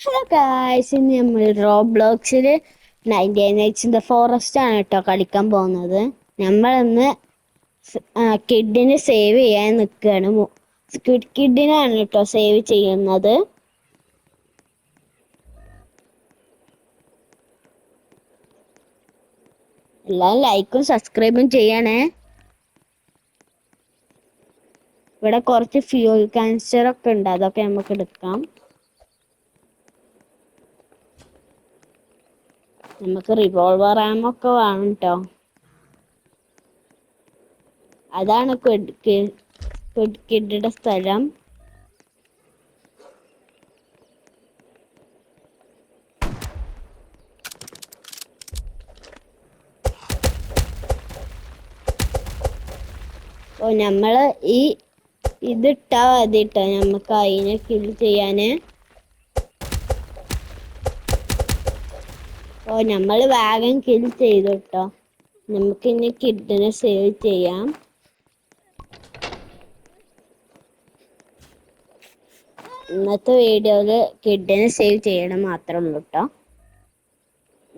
Hello guys, ഇന്ന് നമ്മൾ റോബ്ലോക്സിൽ 99 nights in the forest ആണ് കേട്ടോ കളിക്കാൻ പോകുന്നത്. നമ്മളിന്ന് കിഡിനെ സേവ് ചെയ്യാൻ നിൽക്കുകയാണ്. സ്ക്വിഡ് കിഡിനാണ് കേട്ടോ സേവ് ചെയ്യുന്നത്. എല്ലാവരും ലൈക്കും സബ്സ്ക്രൈബും ചെയ്യണേ. ഇവിടെ കുറച്ച് ഫ്യൂൽ കാൻസറൊക്കെ ഉണ്ട്, അതൊക്കെ നമുക്ക് എടുക്കാം. നമുക്ക് റിവോൾവർ ആമൊക്കെ വേണം കേട്ടോ. അതാണ് സ്ക്വിഡ് കിഡിന്റെ സ്ഥലം. ഓ, നമ്മള് ഇതിട്ടാ മതി കേട്ടോ നമുക്ക് അതിനെ കിൽ ചെയ്യാന്. ഓ, നമ്മൾ വാഗൻ കിൽ ചെയ്തു കേട്ടോ. നമുക്ക് ഇനി കിഡിനെ സേവ് ചെയ്യാം. ഇന്നത്തെ വീഡിയോയില് കിഡിനെ സേവ് ചെയ്യണം മാത്രമേ ഉള്ളൂ കേട്ടോ.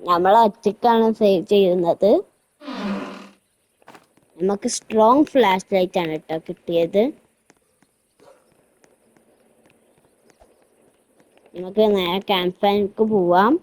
നമ്മൾ ഒറ്റയ്ക്കാണ് സേവ് ചെയ്യുന്നത്. നമുക്ക് സ്ട്രോങ് ഫ്ലാഷ് ലൈറ്റ് ആണ് കേട്ടോ കിട്ടിയത്. നമുക്ക് നേരെ ക്യാമ്പ് ഫയറിലേക്ക് പോവാം.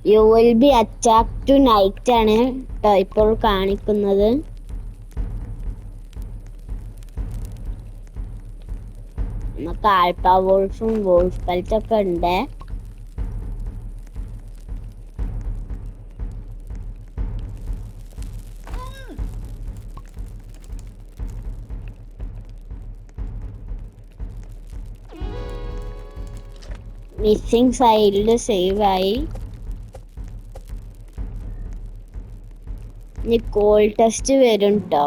You will be attack tonight ആണ് കേട്ടോ ഇപ്പോൾ കാണിക്കുന്നത്. നമുക്ക് ആൽഫ വോൾഫും വോൾഫ് പൽസൊക്കെ ഉണ്ട്. മിസ്സിംഗ് സൈഡിൽ സേവ് ആയി. ഇനി കോൾ ടെസ്റ്റ് വരും കേട്ടോ.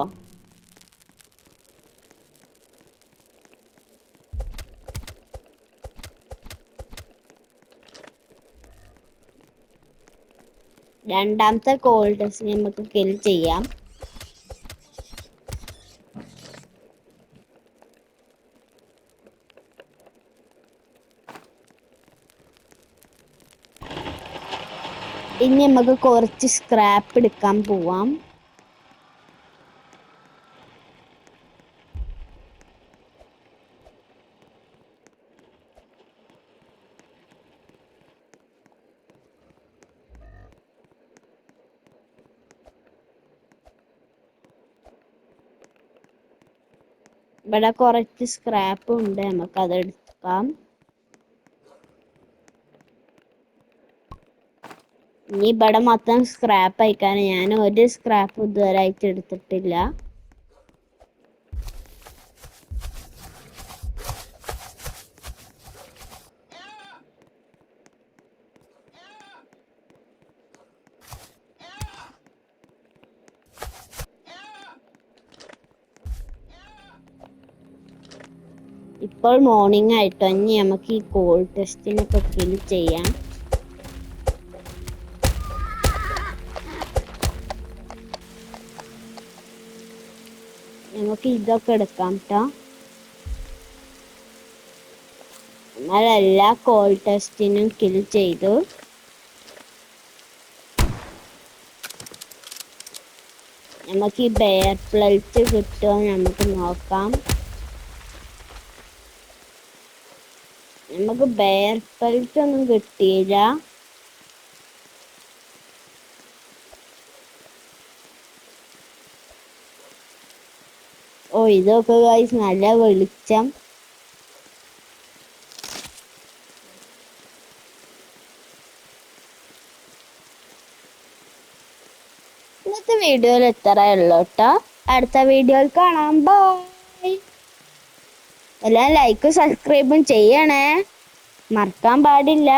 രണ്ടാമത്തെ കോൾ ടെസ്റ്റ് നമുക്ക് കിൽ ചെയ്യാം. ഇനി നമുക്ക് കുറച്ച് സ്ക്രാപ്പ് എടുക്കാൻ പോവാം. ഇവിടെ കുറച്ച് സ്ക്രാപ്പ് ഉണ്ട്, നമുക്ക് അത് എടുക്കാം. ഇനി ഇവിടെ മൊത്തം സ്ക്രാപ്പ് അയക്കാൻ ഞാൻ ഒരു സ്ക്രാപ്പ് ഇതുവരെ ആയിട്ട് എടുത്തിട്ടില്ല. ഇപ്പോൾ മോർണിംഗ് ആയിട്ടോ. ഇനി നമുക്ക് ഈ കോൾ ടെസ്റ്റിനൊക്കെ കിൽ ചെയ്യാം. നമുക്ക് ഇതൊക്കെ എടുക്കാം കേട്ടോ. നമ്മളെല്ലാ കോൾ ടെസ്റ്റിനും കിൽ ചെയ്തു. നമുക്ക് ഈ ബെയർ പ്ലേറ്റ് കിട്ടുമോ നമുക്ക് നോക്കാം. നമുക്ക് ബെയർ പ്ലേറ്റ് ഒന്നും കിട്ടിയില്ല. ഓ, ഇതൊക്കെ ഗൈസ് നല്ല വെളിച്ചം. ഇന്നത്തെ വീഡിയോയിൽ എത്രയേ ഉള്ളൂ കേട്ടോ. അടുത്ത വീഡിയോയിൽ കാണാം. ബൈ. എല്ലാം ലൈക്കും സബ്സ്ക്രൈബും ചെയ്യണേ, മറക്കാൻ പാടില്ല.